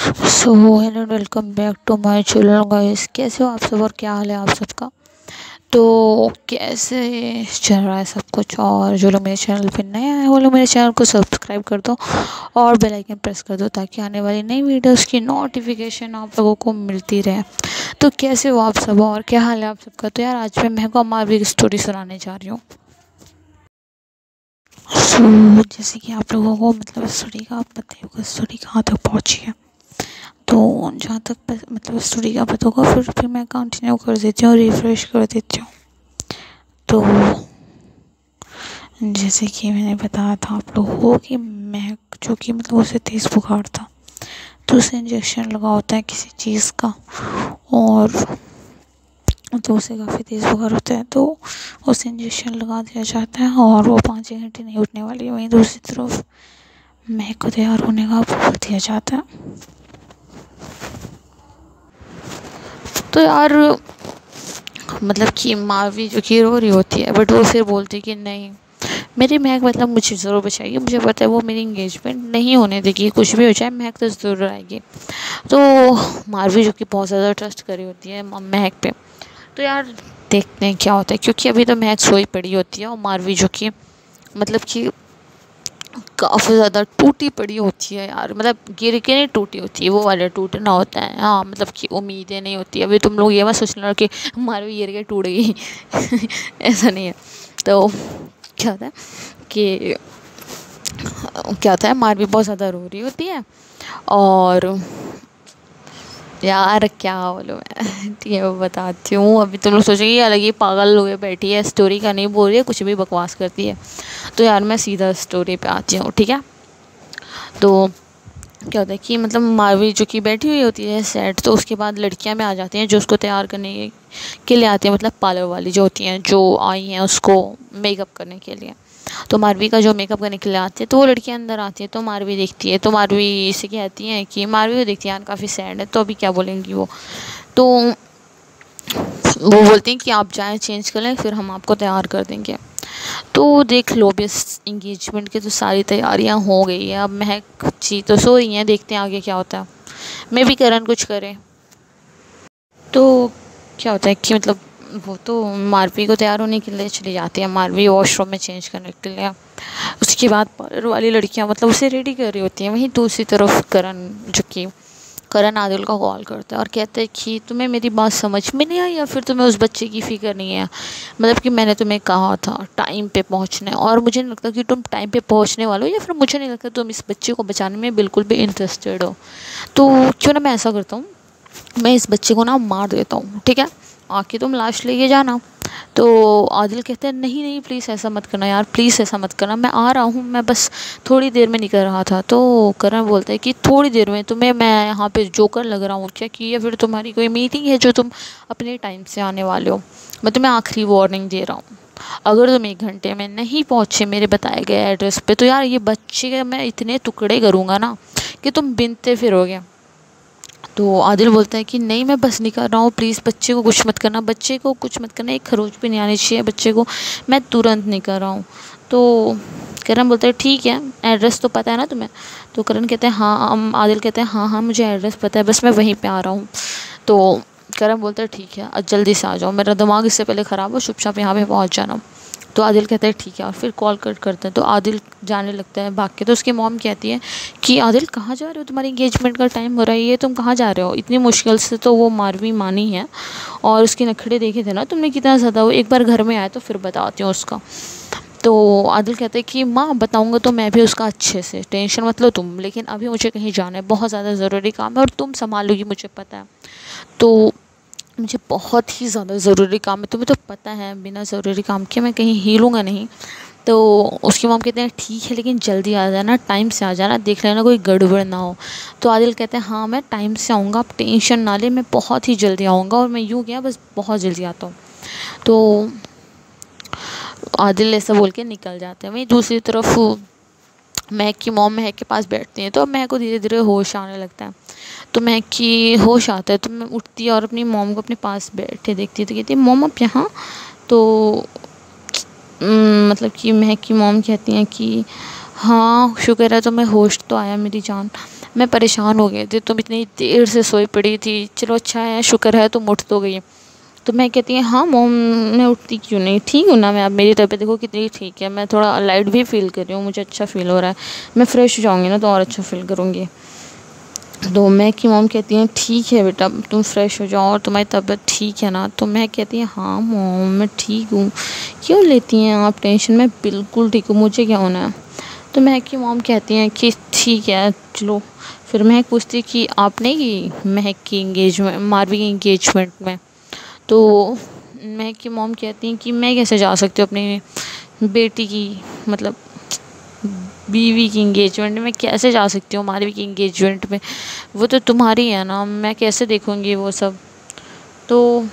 So hello and welcome back to my channel guys. कैसे हो आप सब और क्या हाल है आप सबका। तो कैसे चल रहा है सब कुछ। और जो लोग मेरे चैनल पे नए आए वो लोग मेरे चैनल को सब्सक्राइब कर दो और बेल आइकन प्रेस कर दो ताकि आने वाली नई वीडियोस की नोटिफिकेशन आप लोगों को मिलती रहे। तो कैसे हो आप सब और क्या हाल है आप सबका। तो यार आज मैं महको मारवी की स्टोरी सुनाने जा रही हूँ। सो जैसे कि आप लोगों को मतलब स्टोरी का पता ही होगा, स्टोरी कहाँ तक पहुँची है। तो जहाँ तक मतलब स्टोरी का पता होगा फिर मैं कंटिन्यू कर देती हूँ, रिफ्रेश कर देती हूँ। तो जैसे कि मैंने बताया था आप लोगों को कि मैं जो कि मतलब उसे तेज़ बुखार था तो उसे इंजेक्शन लगा होता है किसी चीज़ का। और तो उसे काफ़ी तेज़ बुखार होता है तो उसे इंजेक्शन लगा दिया जाता है और वो 5 घंटे नहीं उठने वाली। वहीं दूसरी तरफ महक को तैयार होने का बोल दिया जाता है। तो यार मतलब कि मावी जो कि रो रही होती है बट वो फिर बोलती है कि नहीं मेरी महक मतलब मुझे ज़रूर बचाएगी, मुझे पता है वो मेरी इंगेजमेंट नहीं होने देगी, कुछ भी हो जाए महक तो ज़रूर आएगी। तो मारवी जो कि बहुत ज़्यादा ट्रस्ट करी होती है महक पे। तो यार देखते हैं क्या होता है क्योंकि अभी तो महक सोई पड़ी होती है और मारवी जो कि मतलब कि काफ़ी ज़्यादा टूटी पड़ी होती है यार, मतलब गिर के नहीं टूटी होती है, वो वाला टूटना होता है। हाँ मतलब कि उम्मीदें नहीं होती। अभी तुम लोग ये मत सोचना कि मारवी गिर के टूट गई ऐसा नहीं है। तो क्या होता है कि क्या होता है मारवी बहुत ज़्यादा रो रही होती है और यार क्या बोलूँ मैं ठीक है वो बताती हूँ। अभी तुम लोग सोचेंगे ये अलग ही पागल हुए बैठी है, स्टोरी का नहीं बोल रही है, कुछ भी बकवास करती है। तो यार मैं सीधा स्टोरी पे आती हूँ ठीक है। तो क्या होता है कि मतलब मारवी जो कि बैठी हुई होती है सेट, तो उसके बाद लड़कियां में आ जाती हैं जो उसको तैयार करने के लिए आती हैं, मतलब पार्लर वाली जो होती हैं जो आई हैं उसको मेकअप करने के लिए। तो मारवी का जो मेकअप करने के लिए आती है तो वो लड़कियां अंदर आती है तो मारवी देखती है। तो मारवी से कहती हैं कि मारवी को देखती है यार काफ़ी सैड है तो अभी क्या बोलेंगी वो। तो वो बोलती हैं कि आप जाएँ चेंज कर लें फिर हम आपको तैयार कर देंगे। तो देख लो बस इंगेजमेंट की तो सारी तैयारियां हो गई है, अब महक जी तो सो रही हैं, देखते हैं आगे क्या होता है। मैं भी करण कुछ करे। तो क्या होता है कि मतलब वो तो मारवी को तैयार होने के लिए चली जाती है, मारवी वॉशरूम में चेंज करने के लिए। उसके बाद पार्लर वाली लड़कियां मतलब उसे रेडी कर रही होती हैं। वहीं दूसरी तरफ करण जो कि करण आदिल का कॉल करता है और कहता है कि तुम्हें मेरी बात समझ में नहीं आई या फिर तुम्हें उस बच्चे की फ़िक्र नहीं है। मतलब कि मैंने तुम्हें कहा था टाइम पे पहुंचना है और मुझे नहीं लगता कि तुम टाइम पे पहुंचने वाले हो या फिर मुझे नहीं लगता तुम इस बच्चे को बचाने में बिल्कुल भी इंटरेस्टेड हो। तो क्यों ना मैं ऐसा करता हूँ, मैं इस बच्चे को ना मार देता हूँ ठीक है, आके तुम लाश लेके जाना। तो आदिल कहते हैं नहीं नहीं प्लीज़ ऐसा मत करना यार, प्लीज़ ऐसा मत करना, मैं आ रहा हूँ, मैं बस थोड़ी देर में निकल रहा था। तो करण बोलता है कि थोड़ी देर में तुम्हें मैं यहाँ पे जोकर लग रहा हूँ क्या कि या फिर तुम्हारी कोई मीटिंग है जो तुम अपने टाइम से आने वाले हो। मैं तुम्हें आखिरी वार्निंग दे रहा हूँ, अगर तुम 1 घंटे में नहीं पहुँचे मेरे बताए गए एड्रेस पे तो यार ये बच्चे के मैं इतने टुकड़े करूँगा ना कि तुम बिनते फिरोगे। तो आदिल बोलता है कि नहीं मैं बस नहीं कर रहा हूँ, प्लीज़ बच्चे को कुछ मत करना, बच्चे को कुछ मत करना, एक खरोच भी नहीं आनी चाहिए बच्चे को, मैं तुरंत नहीं कर रहा हूँ। तो करण बोलता है ठीक है एड्रेस तो पता है ना तुम्हें। तो करण कहते हैं हाँ, आदिल कहते हैं हाँ हाँ मुझे एड्रेस पता है बस मैं वहीं पे आ रहा हूँ। तो करण बोलता है ठीक है अब जल्दी से आ जाओ, मेरा दिमाग इससे पहले ख़राब हो, चुपचाप यहाँ पे पहुँच जाना। तो आदिल कहता है ठीक है और फिर कॉल कट करते हैं। तो आदिल जाने लगता है भाग के। तो उसकी मॉम कहती है कि आदिल कहाँ जा रहे हो, तुम्हारी एंगेजमेंट का टाइम हो रहा है, ये तुम कहाँ जा रहे हो। इतनी मुश्किल से तो वो मारवी मानी है और उसके नखड़े देखे थे ना तुमने कितना ज़्यादा, वो एक बार घर में आया तो फिर बताती हूँ उसका। तो आदिल कहते हैं कि माँ बताऊँगा तो मैं भी उसका अच्छे से, टेंशन मत लो तुम, लेकिन अभी मुझे कहीं जाना है, बहुत ज़्यादा ज़रूरी काम है और तुम संभालोगी मुझे पता है। तो मुझे बहुत ही ज़्यादा ज़रूरी काम है, तुम्हें तो पता है बिना ज़रूरी काम के मैं कहीं हिलूँगा नहीं। तो उसकी मॉम कहते हैं ठीक है लेकिन जल्दी आ जाना, टाइम से आ जाना, देख लेना कोई गड़बड़ ना हो। तो आदिल कहते हैं हाँ मैं टाइम से आऊँगा, आप टेंशन ना ले, मैं बहुत ही जल्दी आऊँगा और मैं यूँ गया बस बहुत जल्दी आता हूँ। तो आदिल ऐसा बोल के निकल जाते हैं। वहीं दूसरी तरफ महक की मॉम महक के पास बैठती हैं तो अब महक को धीरे धीरे होश आने लगता है। तो महक की होश आता है तो मैं उठती है और अपनी मॉम को अपने पास बैठे देखती है तो कहती है मॉम आप यहाँ। तो मतलब कि महक की मॉम कहती हैं कि हाँ शुक्र है तुम्हें होश तो आया मेरी जान, मैं परेशान हो गई थी, तुम इतनी देर से सोई पड़ी थी, चलो अच्छा है, शुक्र है तुम उठ तो गई। तो मैं कहती है हाँ मॉम, मैं उठती क्यों नहीं, ठीक हूँ ना मैं, अब मेरी तबीयत देखो कितनी ठीक है, मैं थोड़ा लाइट भी फील कर रही हूँ, मुझे अच्छा फील हो रहा है, मैं फ़्रेश हो जाऊँगी ना तो और अच्छा फील करूँगी। तो मैं की मॉम कहती हैं ठीक है बेटा, तुम फ्रेश हो जाओ और तुम्हारी तबीयत ठीक है ना। तो मैं कहती हूँ हाँ मॉम मैं ठीक हूँ, क्यों लेती हैं आप टेंशन, मैं बिल्कुल ठीक हूँ, मुझे क्या होना है। तो महक की मॉम कहती हैं कि ठीक है चलो। फिर महक पूछती कि आपने की महक की इंगेजमेंट, मारवी की इंगेजमेंट में। तो महक की मॉम कहती हैं कि मैं कैसे जा सकती हूँ अपनी बेटी की, मतलब बीवी की इंगेजमेंट में कैसे जा सकती हूँ, मारवी की इंगेजमेंट में, वो तो तुम्हारी है ना, मैं कैसे देखूँगी वो सब। तो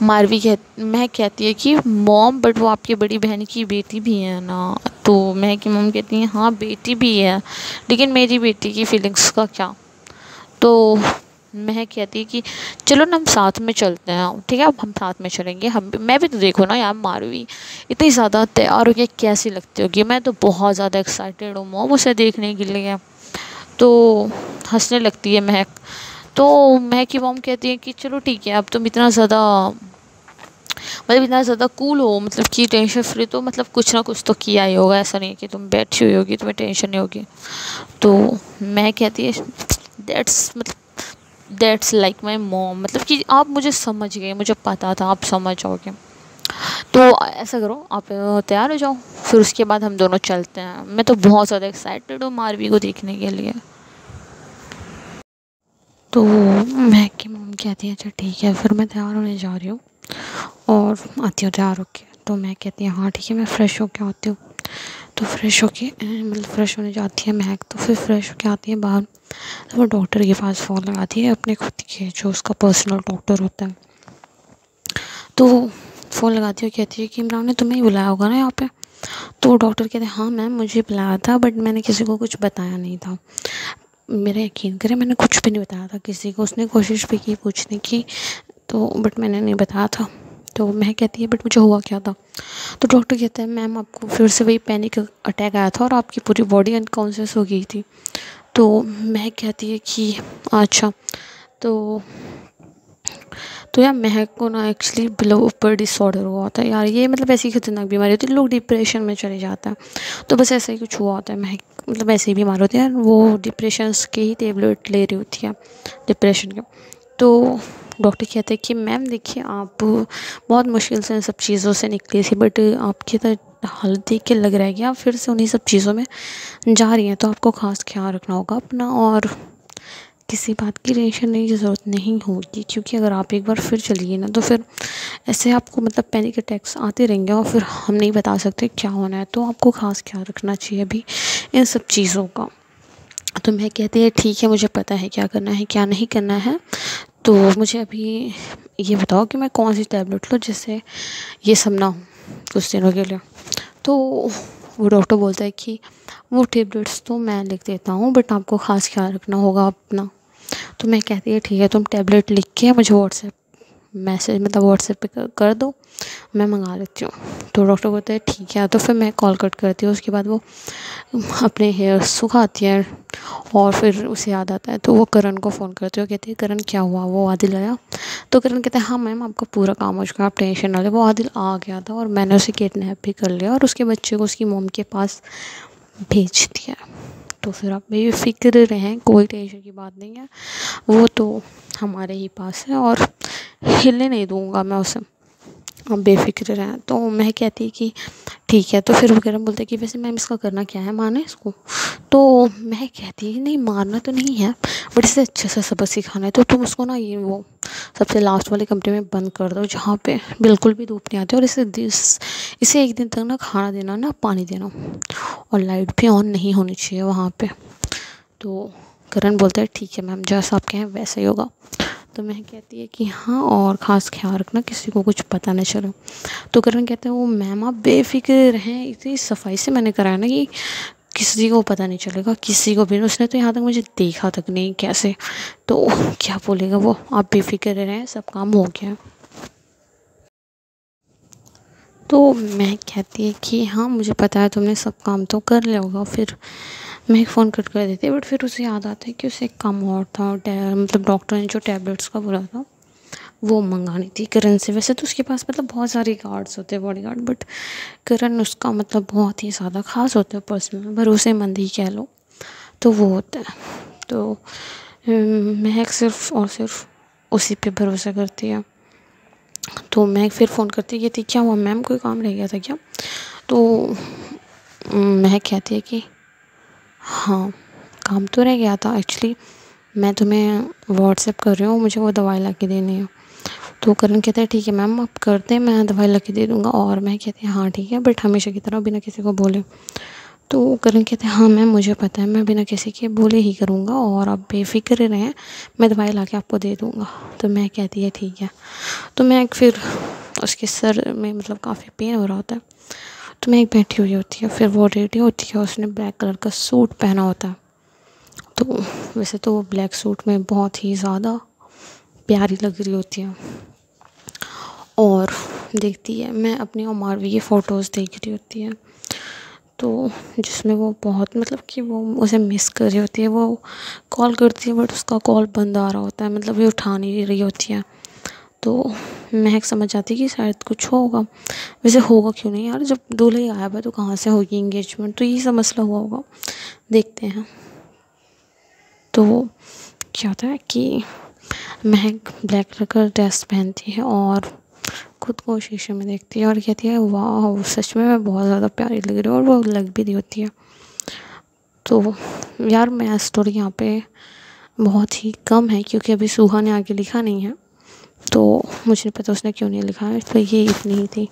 महक कहती है कि मॉम बट वो आपकी बड़ी बहन की बेटी भी है ना। तो महक की मॉम कहती है हाँ बेटी भी है, लेकिन मेरी बेटी की फीलिंग्स का क्या। तो महक कहती है कि चलो ना हम साथ में चलते हैं, ठीक है अब हम साथ में चलेंगे, हम मैं भी तो देखो ना यार, मारवी इतनी ज़्यादा तैयार हो के कैसी लगती होगी, मैं तो बहुत ज़्यादा एक्साइटेड हूँ मॉम उसे देखने के लिए। तो हंसने लगती है महक। तो महक की मॉम कहती है कि चलो ठीक है, अब तुम इतना ज़्यादा, मतलब इतना ज़्यादा कूल हो, मतलब कि टेंशन फ्री, तो मतलब कुछ ना कुछ तो किया ही होगा, ऐसा नहीं है कि तुम बैठी हुई होगी तुम्हें टेंशन नहीं होगी। तो मैं कहती है दैट्स लाइक माई मॉम, मतलब कि आप मुझे समझ गए, मुझे पता था आप समझ जाओगे। तो ऐसा करो आप तैयार हो जाओ, फिर उसके बाद हम दोनों चलते हैं, मैं तो बहुत ज़्यादा एक्साइटेड हूँ मारवी को देखने के लिए। तो महक की मॉम कहती है अच्छा ठीक है, फिर मैं तैयार होने जा रही हूँ और आती हूँ तैयार होके। तो मैं कहती है हाँ ठीक है, मैं फ़्रेश होके आती हूँ। तो फ्रेश होके मतलब फ़्रेश होने जाती है महक, तो फिर फ्रेश होके आती है बाहर, तो वो डॉक्टर के पास फ़ोन लगाती है, अपने खुद के जो उसका पर्सनल डॉक्टर होता है। तो फ़ोन लगाती है, कहती है कि इमरान ने तुम्हें ही बुलाया होगा ना यहाँ पे। तो वो डॉक्टर कहते हैं हाँ मैम मुझे बुलाया था, बट मैंने किसी को कुछ बताया नहीं था, मेरा यकीन करें मैंने कुछ भी नहीं बताया था किसी को। उसने कोशिश भी की पूछने की, तो बट मैंने नहीं बताया था। तो मैं कहती है बट मुझे हुआ क्या था। तो डॉक्टर कहता है मैम आपको फिर से वही पैनिक अटैक आया था और आपकी पूरी बॉडी अनकॉन्शियस हो गई थी। तो मैं कहती है कि अच्छा। तो यार महक को ना एक्चुअली बिलो ऊपर डिसऑर्डर हुआ होता है यार, ये मतलब ऐसी खतरनाक बीमारी होती है, लोग डिप्रेशन में चले जाते हैं, तो बस ऐसा ही कुछ हुआ होता है। महक मतलब ऐसे ही बीमार होती है यार, वो डिप्रेशन के ही टेबलेट ले रही होती है डिप्रेशन के। तो डॉक्टर कहते हैं कि मैम देखिए आप बहुत मुश्किल से इन सब चीज़ों से निकली थी, बट आपकी तो हालत देख के लग रहा है कि आप फिर से उन्हीं सब चीज़ों में जा रही हैं, तो आपको ख़ास ख्याल रखना होगा अपना, और किसी बात की टेंशन लेने की ज़रूरत नहीं होगी, क्योंकि अगर आप एक बार फिर चलिए ना तो फिर ऐसे आपको मतलब पैनिक अटैक्स आते रहेंगे और फिर हम नहीं बता सकते क्या होना है, तो आपको ख़ास ख्याल रखना चाहिए अभी इन सब चीज़ों का। तो मैं कहती है ठीक है मुझे पता है क्या करना है क्या नहीं करना है, तो मुझे अभी ये बताओ कि मैं कौन सी टैबलेट लूँ जिससे ये सब ना हो कुछ दिनों के लिए। तो वो डॉक्टर बोलता है कि वो टैबलेट्स तो मैं लिख देता हूँ, बट आपको ख़ास ख्याल रखना होगा अपना। तो मैं कहती है ठीक है तुम टैबलेट लिख के मुझे व्हाट्सएप मैसेज मतलब व्हाट्सएप पे कर दो, मैं मंगा लेती हूँ। तो डॉक्टर बोलता है ठीक है। तो फिर मैं कॉल कट करती हूँ, उसके बाद वो अपने हेयर सुखाती है और फिर उसे याद आता है तो वो करण को फ़ोन करती है, कहती है करण क्या हुआ, वो आदिल आया। तो करण कहता है हाँ मैम आपका पूरा काम हो चुका, आप टेंशन ना लें, वो आदिल आ गया था और मैंने उसे किडनैप भी कर लिया और उसके बच्चे को उसकी मॉम के पास भेज दिया। तो फिर आप बेफिक्र रहें, कोई टेंशन की बात नहीं है, वो तो हमारे ही पास है और हिलने नहीं दूंगा मैं उसे, आप बेफिक्र रहें। तो मैं कहती कि ठीक है। तो फिर वो करण बोलते कि वैसे मैम इसका करना क्या है, मारना है इसको। तो मैं कहती नहीं मारना तो नहीं है, बट इसे अच्छे से सबक सिखाना है, तो तुम उसको ना ये वो सबसे लास्ट वाले कमरे में बंद कर दो जहाँ पे बिल्कुल भी धूप नहीं आती, और इसे एक दिन तक ना खाना देना ना पानी देना, और लाइट भी ऑन नहीं होनी चाहिए वहाँ पे। तो करण बोलता है ठीक है मैम जैसा आप कहें वैसा ही होगा। तो मैं कहती है कि हाँ और ख़ास ख्याल रखना किसी को कुछ पता न चलो। तो करण कहते हैं वो मैम आप बेफिक्र रहें, इतनी सफाई से मैंने कराया ना कि किसी को पता नहीं चलेगा, किसी को भी, उसने तो यहाँ तक मुझे देखा तक नहीं कैसे, तो क्या बोलेगा वो, आप बेफिक्र रहें सब काम हो गया। तो मैं कहती है कि हाँ मुझे पता है तुमने सब काम तो कर लिया होगा। फिर मैं फ़ोन कट कर देती, बट फिर उसे याद आता है कि उसे एक काम और था, मतलब डॉक्टर ने जो टैबलेट्स का बोला था वो मंगानी थी करण से। वैसे तो उसके पास मतलब बहुत सारे गार्ड्स होते हैं, बॉडी गार्ड, बट करण उसका मतलब बहुत ही ज़्यादा ख़ास होता है, पर्सनल भरोसेमंद ही कह लो तो वो होता है। तो महक सिर्फ़ और सिर्फ उसी पे भरोसा करती है। तो महक फिर फ़ोन करती है, कहती क्या हुआ मैम, कोई काम रह गया था क्या? तो महक कहती है कि हाँ काम तो रह गया था एक्चुअली, मैं तुम्हें व्हाट्सएप कर रही हूँ, मुझे वो दवाई ला के देनी है। तो करण कहता है ठीक है मैम आप कर दें, मैं दवाई ला के दे दूँगा। और मैं कहती है हाँ ठीक है, बट हमेशा की तरह बिना किसी को बोले। तो करण कहते हैं हाँ मैम मुझे पता है, मैं बिना किसी के बोले ही करूँगा और आप बेफिक्र रहें, मैं दवाई ला के आपको दे दूँगा। तो मैं कहती है ठीक है। तो मैं फिर उसके सर में मतलब काफ़ी पेन हो रहा होता है, तो मैं एक बैठी हुई होती है, फिर वो रेडी होती है, उसने ब्लैक कलर का सूट पहना होता है। तो वैसे तो वो ब्लैक सूट में बहुत ही ज़्यादा प्यारी लग रही होती है और देखती है, मैं अपनी और मारवी की फ़ोटोज़ देख रही होती है, तो जिसमें वो बहुत मतलब कि वो उसे मिस कर रही होती है। वो कॉल करती है बट उसका कॉल बंद आ रहा होता है, मतलब ये उठा नहीं रही होती है। तो महक समझ जाती है कि शायद कुछ होगा। वैसे होगा क्यों नहीं यार, जब दूल्हा ही आया है तो कहाँ से होगी इंगेजमेंट, तो यही सब मसला हुआ होगा, देखते हैं। तो क्या होता है कि महक ब्लैक कलर का ड्रेस पहनती है और खुद को शीशे में देखती है और कहती है वाह सच में मैं बहुत ज़्यादा प्यारी लग रही हूँ, और वो लग भी रही होती है। तो यार मैं स्टोरी यहाँ पे बहुत ही कम है क्योंकि अभी सुहा ने आगे लिखा नहीं है, तो मुझे नहीं पता उसने क्यों नहीं लिखा है, तो ये इतनी ही थी।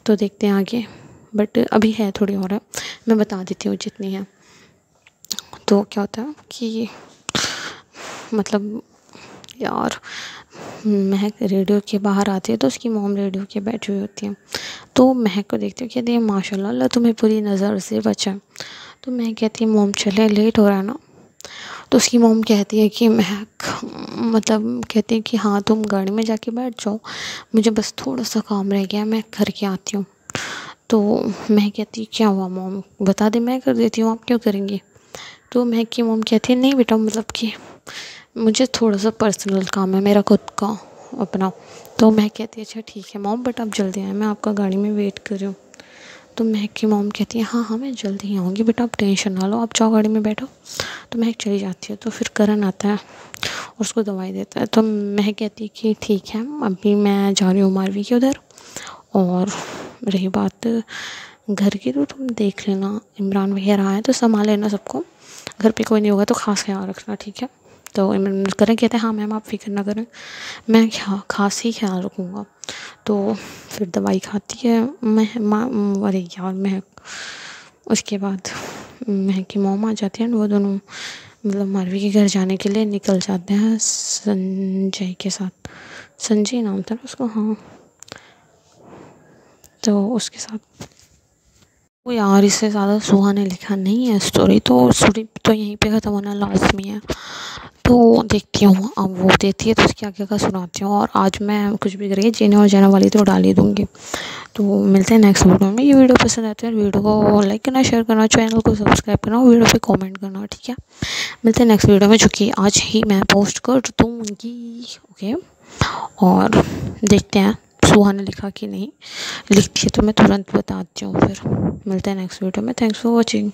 तो देखते हैं आगे, बट अभी है थोड़ी और है, मैं बता देती हूँ जितनी है। तो क्या होता है कि मतलब यार महक रेडियो के बाहर आती है तो उसकी मॉम रेडियो के बैठी हुई होती है। तो महक को देखती हूँ कहती है माशाल्लाह अल्लाह तुम्हें पूरी नज़र से बचा। तो महक कहती है मॉम चले लेट हो रहा है ना। तो उसकी मॉम कहती है कि महक मतलब कहती है कि हाँ तुम गाड़ी में जाके बैठ जाओ, मुझे बस थोड़ा सा काम रह गया, मैं करके आती हूँ। तो महक कहती है क्या हुआ मॉम, बता दे मैं कर देती हूँ, आप क्यों करेंगी? तो महक की मॉम कहती है नहीं बेटा मतलब कि मुझे थोड़ा सा पर्सनल काम है मेरा खुद का अपना। तो महक कहती है अच्छा ठीक है मॉम, बट आप जल्दी आए, मैं आपका गाड़ी में वेट कर रही हूँ। तो महक की मॉम कहती है हाँ हाँ मैं जल्दी ही आऊँगी बेटा, आप टेंशन ना लो, आप जाओ गाड़ी में बैठो। तो महक चली जाती है। तो फिर करण आता है और उसको दवाई देता है। तो महक कहती है कि ठीक है अभी मैं जा रही हूँ मारवी के उधर, और रही बात घर की तो तुम देख लेना, इमरान वगैरह आए तो संभाल लेना सबको, घर पे कोई नहीं होगा तो ख़ास ख्याल रखना ठीक है। तो इमरान करण कहते हैं हाँ मैम आप फिक्र ना करें, मैं खास ही ख्याल रखूँगा। तो फिर दवाई खाती है अरे यार महक, उसके बाद महक की मॉम आ जाती है, वो दोनों मतलब मारवी के घर जाने के लिए निकल जाते हैं संजय के साथ। संजय नाम था ना उसको, हाँ। तो उसके साथ वो यार इससे ज़्यादा सुहा ने लिखा नहीं है स्टोरी, तो स्टोरी तो यहीं पे ख़त्म होना लाजमी है। तो देखती हूँ अब वो देती है तो उसके आगे का सुनाती हूँ, और आज मैं कुछ भी करेंगे जीने और जाने वाली तो डाल ही दूँगी। तो मिलते हैं नेक्स्ट वीडियो में। ये वीडियो पसंद आती है वीडियो को लाइक करना, शेयर करना, चैनल को सब्सक्राइब करना, वीडियो पे कमेंट करना ठीक है। मिलते हैं नेक्स्ट वीडियो में जो कि आज ही मैं पोस्ट कर दूँगी ओके। और देखते हैं सुहा ने लिखा कि नहीं, लिखती है तो मैं तुरंत बताती हूँ। फिर मिलते हैं नेक्स्ट वीडियो में। Thanks for watching.